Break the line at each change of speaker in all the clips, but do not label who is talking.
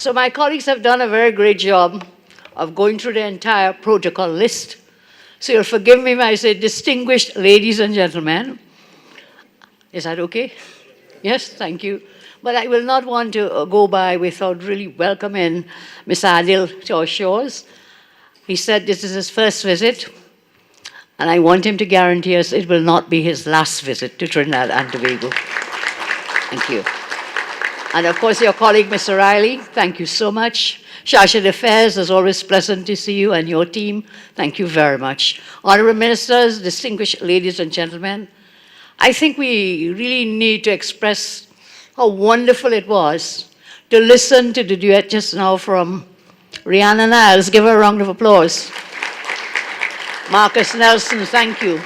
So my colleagues have done a very great job of going through the entire protocol list. So you'll forgive me when I say distinguished ladies and gentlemen. Is that okay? Yes, thank you. But I will not want to go by without really welcoming Mr. Adil to our shores. He said this is his first visit, and I want him to guarantee us it will not be his last visit to Trinidad and Tobago. Thank you. And of course, your colleague, Mr. Riley, thank you so much. Chargé d'Affaires, it's always pleasant to see you and your team. Thank you very much. Honorable ministers, distinguished ladies and gentlemen, I think we really need to express how wonderful it was to listen to the duet just now from Rihanna Niles. Give her a round of applause. Marcus Nelson, thank you.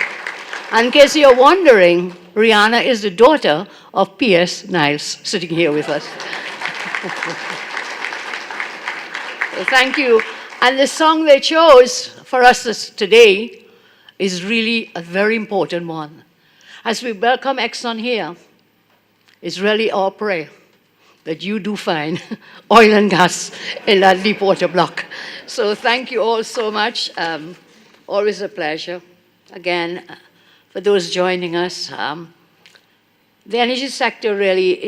And in case you're wondering, Rihanna is the daughter of P.S. Niles, sitting here with us. Thank you. And the song they chose for us today is really a very important one. As we welcome Exxon here, it's really our prayer that you do find oil and gas in that deep water block. So thank you all so much. Always a pleasure. Again, for those joining us, the energy sector really,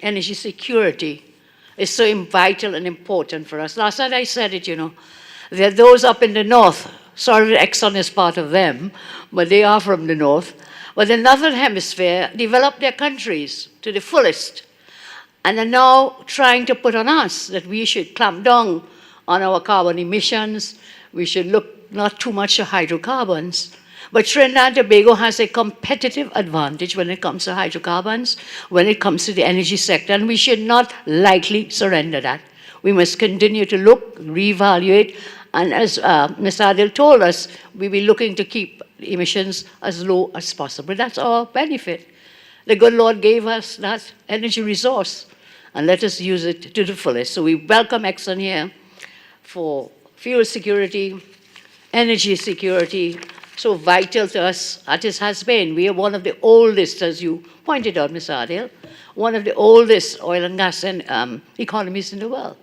energy security is so vital and important for us. Last night I said it, there are those up in the north, sorry that Exxon is part of them, but they are from the north, but the northern hemisphere developed their countries to the fullest and are now trying to put on us that we should clamp down on our carbon emissions, we should look not too much at hydrocarbons. But Trinidad and Tobago has a competitive advantage when it comes to hydrocarbons, when it comes to the energy sector, and we should not lightly surrender that. We must continue to look, reevaluate, and as Mr. Adil told us, we'll be looking to keep emissions as low as possible. That's our benefit. The good Lord gave us that energy resource, and let us use it to the fullest. So we welcome Exxon here for fuel security, energy security, so vital to us as it has been. We are one of the oldest, as you pointed out, Ms. Adil, one of the oldest oil and gas economies in the world.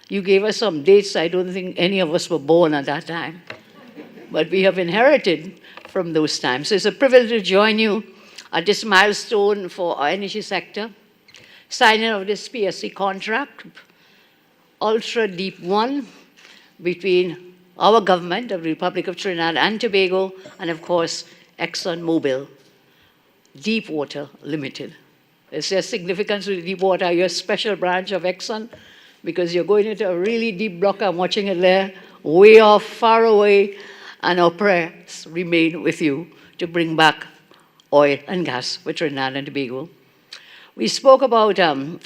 You gave us some dates. I don't think any of us were born at that time. But we have inherited from those times. So it's a privilege to join you at this milestone for our energy sector. Signing of this PSC contract, Ultra Deep One, between our government of the Republic of Trinidad and Tobago, and of course, ExxonMobil, Deepwater Limited. Is there significance with Deepwater? You're a special branch of Exxon because you're going into a really deep block. I'm watching it there, way off, far away, and our prayers remain with you to bring back oil and gas for Trinidad and Tobago. We spoke about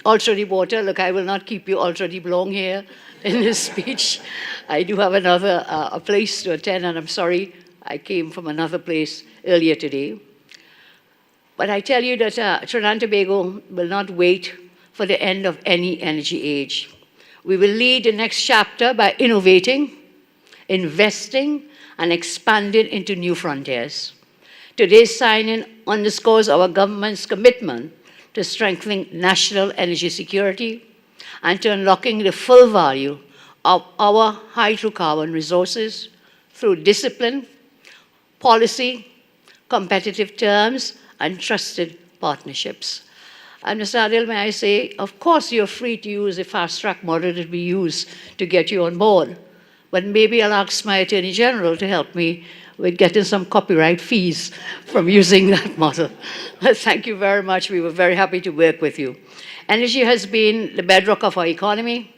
ultra deep water. Look, I will not keep you ultra deep long here in this speech. I do have another a place to attend, and I'm sorry I came from another place earlier today. But I tell you that Trinidad and Tobago will not wait for the end of any energy age. We will lead the next chapter by innovating, investing, and expanding into new frontiers. Today's signing underscores our government's commitment to strengthening national energy security and to unlocking the full value of our hydrocarbon resources through discipline, policy, competitive terms, and trusted partnerships. And Mr. Adil, may I say, of course you're free to use the fast-track model that we use to get you on board, but maybe I'll ask my Attorney General to help me with getting some copyright fees from using that model. Thank you very much. We were very happy to work with you. Energy has been the bedrock of our economy.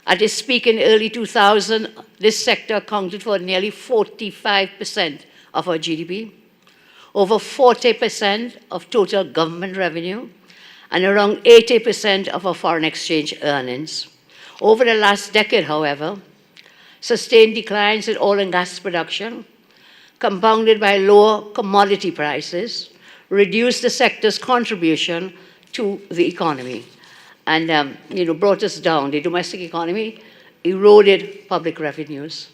At its peak in early 2000, this sector accounted for nearly 45% of our GDP, over 40% of total government revenue, and around 80% of our foreign exchange earnings. Over the last decade, however, sustained declines in oil and gas production, compounded by lower commodity prices, reduced the sector's contribution to the economy and brought us down. The domestic economy eroded public revenues.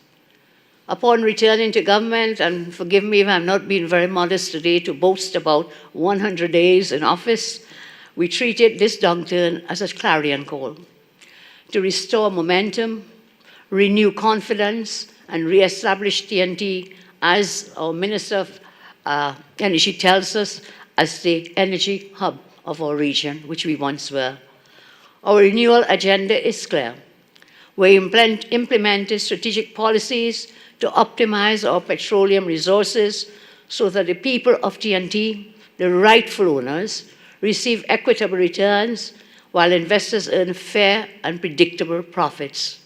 Upon returning to government, and forgive me if I'm not being very modest today to boast about 100 days in office, we treated this downturn as a clarion call. to restore momentum, renew confidence, and reestablish TNT as our Minister of Energy tells us, as the energy hub of our region, which we once were. Our renewal agenda is clear. We implemented strategic policies to optimize our petroleum resources so that the people of TNT, the rightful owners, receive equitable returns while investors earn fair and predictable profits.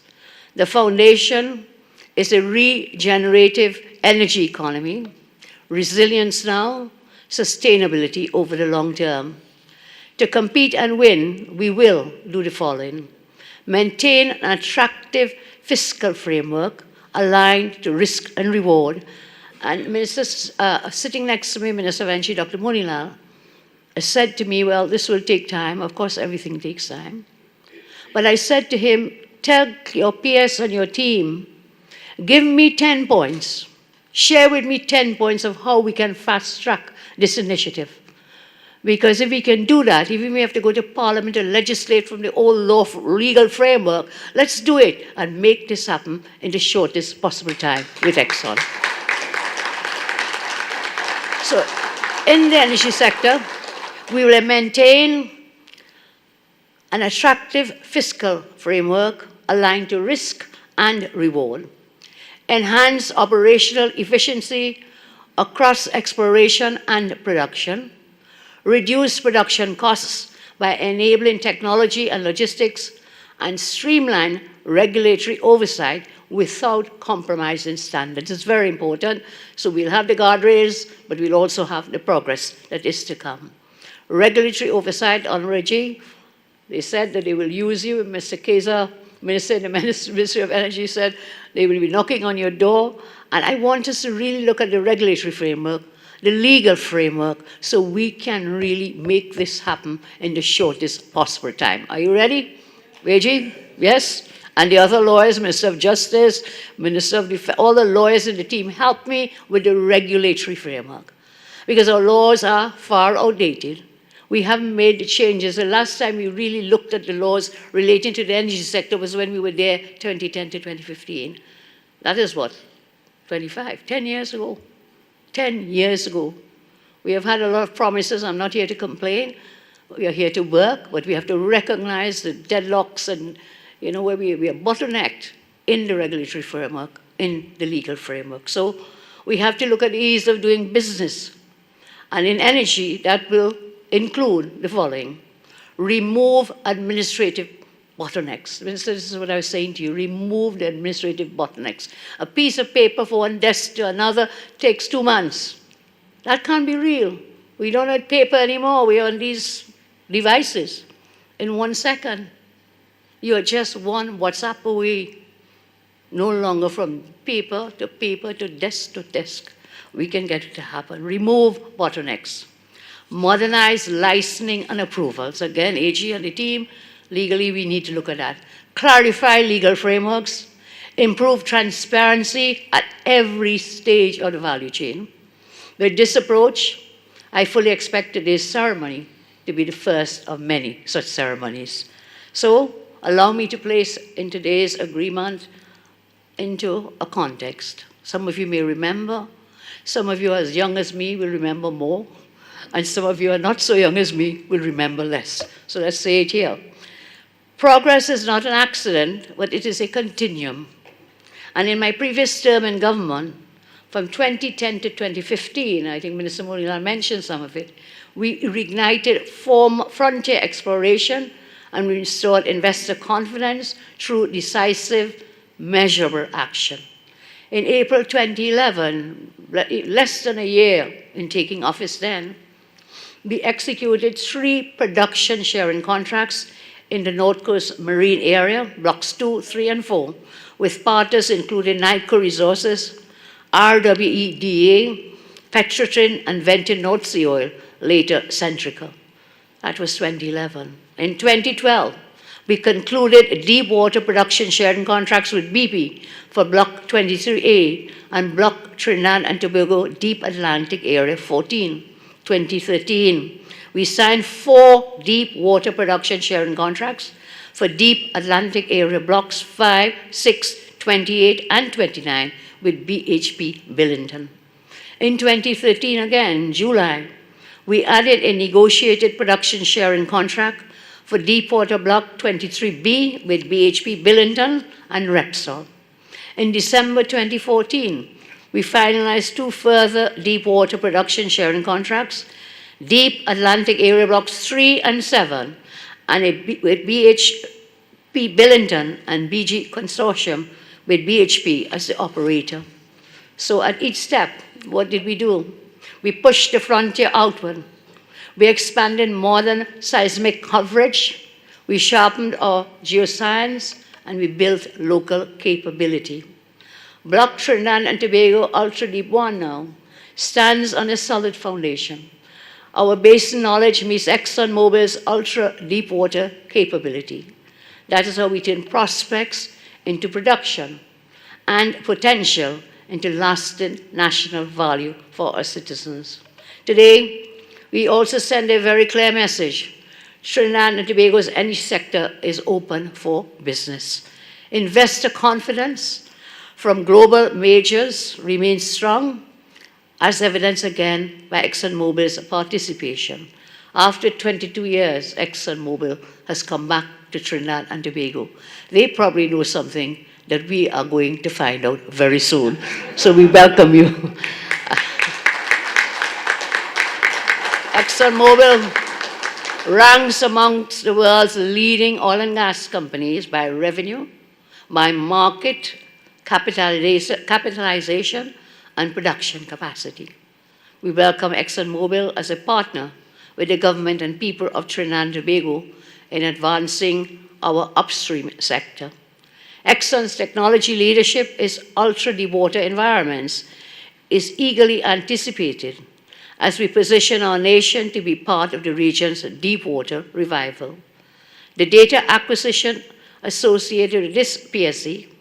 The foundation is a regenerative energy economy, resilience now, sustainability over the long term. To compete and win, we will do the following: maintain an attractive fiscal framework aligned to risk and reward. And Minister, sitting next to me, Minister of Energy, Dr. Monilal, said to me, well, this will take time. Of course, everything takes time. But I said to him, tell your peers and your team, give me 10 points. Share with me 10 points of how we can fast-track this initiative. Because if we can do that, if we have to go to Parliament to legislate from the old legal framework, let's do it and make this happen in the shortest possible time with Exxon. So, in the energy sector, we will maintain an attractive fiscal framework aligned to risk and reward, enhance operational efficiency across exploration and production, reduce production costs by enabling technology and logistics, and streamline regulatory oversight without compromising standards. It's very important. So we'll have the guardrails, but we'll also have the progress that is to come. Regulatory oversight on RGGI, they said that they will use you. Mr. Keza, Minister in the Ministry of Energy, said they will be knocking on your door. And I want us to really look at the regulatory framework, the legal framework, so we can really make this happen in the shortest possible time. Are you ready? Reggie? Yes? And the other lawyers, Minister of Justice, Minister of Defense, all the lawyers in the team, help me with the regulatory framework. Because our laws are far outdated. We haven't made the changes. The last time we really looked at the laws relating to the energy sector was when we were there, 2010 to 2015. That is what? 10 years ago. 10 years ago. We have had a lot of promises. I'm not here to complain. We are here to work, but we have to recognize the deadlocks and, where we are bottlenecked in the regulatory framework, in the legal framework. So we have to look at the ease of doing business. And in energy, that will include the following: remove administrative bottlenecks. Minister, this is what I was saying to you: remove the administrative bottlenecks. A piece of paper from one desk to another takes 2 months. That can't be real. We don't have paper anymore. We are on these devices in 1 second. You are just one WhatsApp away. No longer from paper to desk. We can get it to happen. Remove bottlenecks. Modernize licensing and approvals. Again, AG and the team, legally we need to look at that. Clarify legal frameworks. Improve transparency at every stage of the value chain. With this approach, I fully expect today's ceremony to be the first of many such ceremonies. So, allow me to place in today's agreement into a context. Some of you may remember. Some of you as young as me will remember more. And some of you are not so young as me will remember less. So let's say it here. Progress is not an accident, but it is a continuum. And in my previous term in government, from 2010 to 2015, I think Minister Monilal mentioned some of it, we reignited frontier exploration and we restored investor confidence through decisive, measurable action. In April 2011, less than a year in taking office then, we executed 3 production sharing contracts in the North Coast Marine Area, Blocks 2, 3, and 4, with partners including NICO Resources, RWE, Petrotrin, and Venture North Sea Oil, later Centrica. That was 2011. In 2012, we concluded deep water production sharing contracts with BP for Block 23A and Block Trinidad and Tobago Deep Atlantic Area 14. 2013, we signed 4 deep water production sharing contracts for Deep Atlantic Area Blocks 5, 6, 28, and 29 with BHP Billington. In 2013, again, July, we added a negotiated production sharing contract for Deepwater Block 23B with BHP Billington and Repsol. In December 2014, we finalized 2 further deepwater production sharing contracts, Deep Atlantic Area Blocks 3 and 7, and with BHP Billington and BG Consortium with BHP as the operator. So at each step, what did we do? We pushed the frontier outward. We expanded modern seismic coverage. We sharpened our geoscience, and we built local capability. Block Trinidad and Tobago Ultra Deep 1 now stands on a solid foundation. Our basin knowledge meets ExxonMobil's ultra deep water capability. That is how we turn prospects into production and potential into lasting national value for our citizens. Today, we also send a very clear message. Trinidad and Tobago's energy sector is open for business. Investor confidence from global majors remains strong, as evidenced again by ExxonMobil's participation. After 22 years, ExxonMobil has come back to Trinidad and Tobago. They probably know something that we are going to find out very soon. So we welcome you. ExxonMobil ranks amongst the world's leading oil and gas companies by revenue, by market capitalization, and production capacity. We welcome ExxonMobil as a partner with the government and people of Trinidad and Tobago in advancing our upstream sector. Exxon's technology leadership in ultra-deepwater environments is eagerly anticipated as we position our nation to be part of the region's deepwater revival. The data acquisition associated with this PSC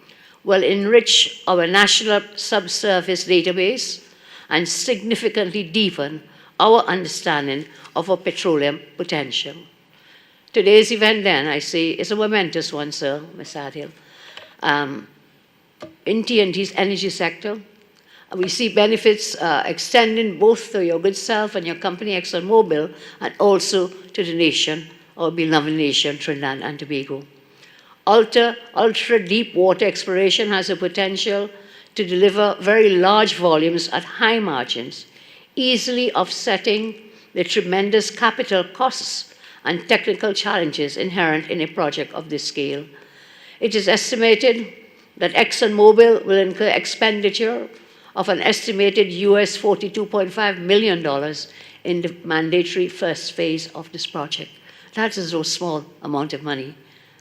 will enrich our national subsurface database and significantly deepen our understanding of our petroleum potential. Today's event, then, I say, is a momentous one, sir, Ms. Adil. In TNT's energy sector, we see benefits extending both to your good self and your company, ExxonMobil, and also to the nation, our beloved nation, Trinidad and Tobago. Ultra-deep water exploration has the potential to deliver very large volumes at high margins, easily offsetting the tremendous capital costs and technical challenges inherent in a project of this scale. It is estimated that ExxonMobil will incur expenditure of an estimated US $42.5 million in the mandatory first phase of this project. That is no small amount of money,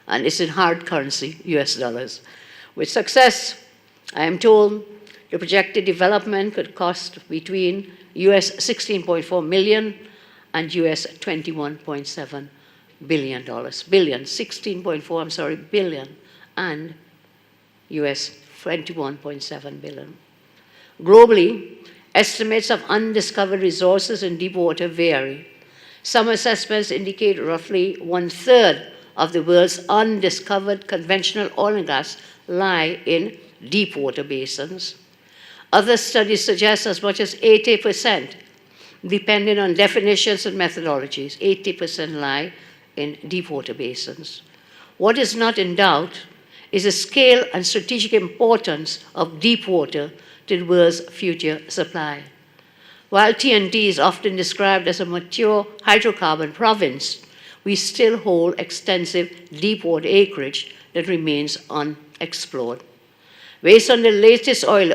and it's in hard currency, US dollars. With success, I am told the projected development could cost between US $16.4 million and US $21.7 billion. Billion, and US $21.7 billion. Globally, estimates of undiscovered resources in deep water vary. Some assessments indicate roughly 1/3 of the world's undiscovered conventional oil and gas lie in deep water basins. Other studies suggest as much as 80%, depending on definitions and methodologies, 80% lie in deep water basins. What is not in doubt is the scale and strategic importance of deep water to the world's future supply. While TNT is often described as a mature hydrocarbon province, we still hold extensive deep water acreage that remains unexplored. Based on the latest oil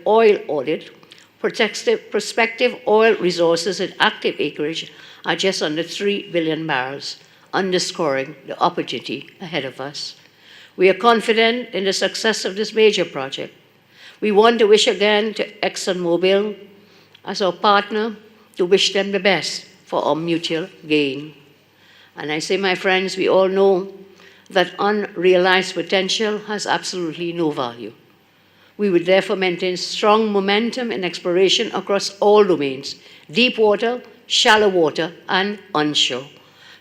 audit, prospective oil resources in active acreage are just under 3 billion barrels, underscoring the opportunity ahead of us. We are confident in the success of this major project. We want to wish again to ExxonMobil as our partner, to wish them the best for our mutual gain. And I say, my friends, we all know that unrealized potential has absolutely no value. We would therefore maintain strong momentum in exploration across all domains, deep water, shallow water, and onshore.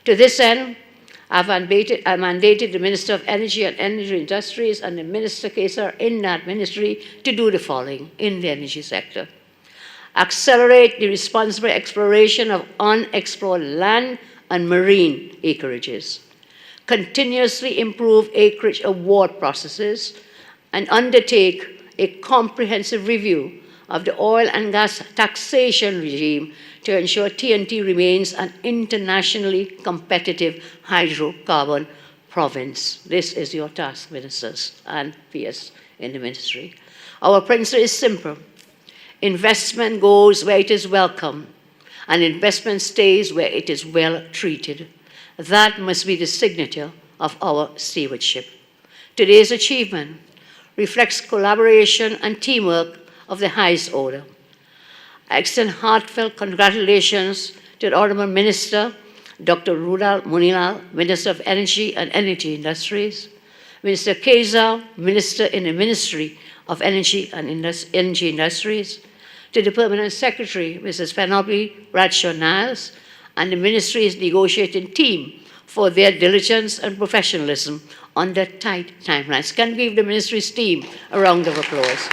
To this end, I mandated the Minister of Energy and Energy Industries and the Minister Kesar in that ministry to do the following in the energy sector. Accelerate the responsible exploration of unexplored land and marine acreages. Continuously improve acreage award processes and undertake a comprehensive review of the oil and gas taxation regime to ensure TNT remains an internationally competitive hydrocarbon province. This is your task, ministers and PS in the ministry. Our principle is simple. Investment goes where it is welcome, and investment stays where it is well treated. That must be the signature of our stewardship. Today's achievement reflects collaboration and teamwork of the highest order. I extend heartfelt congratulations to the Honourable Minister, Dr. Rudal Munilal, Minister of Energy and Energy Industries, Minister Kesar, Minister in the Ministry of Energy and Energy Industries, to the Permanent Secretary, Mrs. Penelope Bradshaw-Niles, and the Ministry's negotiating team for their diligence and professionalism under tight timelines. Can we give the Ministry's team a round of applause?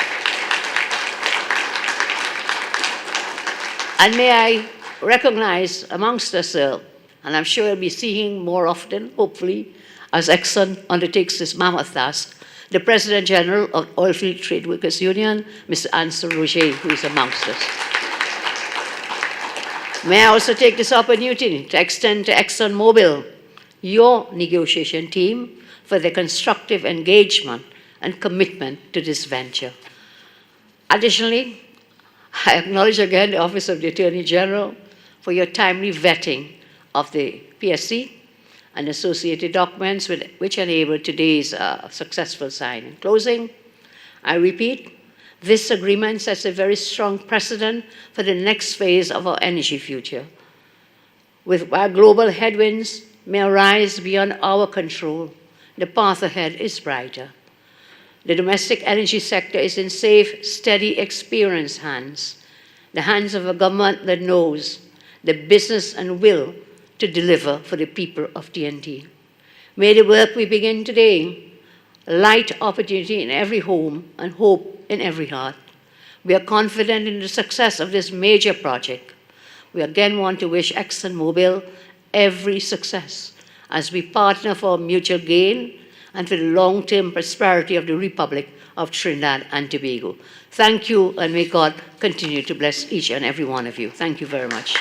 And may I recognize amongst us, and I'm sure you'll be seeing more often, hopefully, as Exxon undertakes this mammoth task, the President General of Oilfield Trade Workers Union, Mr. Ansel Roger, who is amongst us. May I also take this opportunity to extend to ExxonMobil your negotiation team for their constructive engagement and commitment to this venture. Additionally, I acknowledge again the Office of the Attorney General for your timely vetting of the PSC and associated documents which enabled today's successful signing. In closing, I repeat, this agreement sets a very strong precedent for the next phase of our energy future. While global headwinds may arise beyond our control, the path ahead is brighter. The domestic energy sector is in safe, steady, experienced hands, the hands of a government that knows the business and will to deliver for the people of TNT. May the work we begin today light opportunity in every home and hope in every heart. We are confident in the success of this major project. We again want to wish ExxonMobil every success as we partner for mutual gain and for the long-term prosperity of the Republic of Trinidad and Tobago. Thank you, and may God continue to bless each and every one of you. Thank you very much.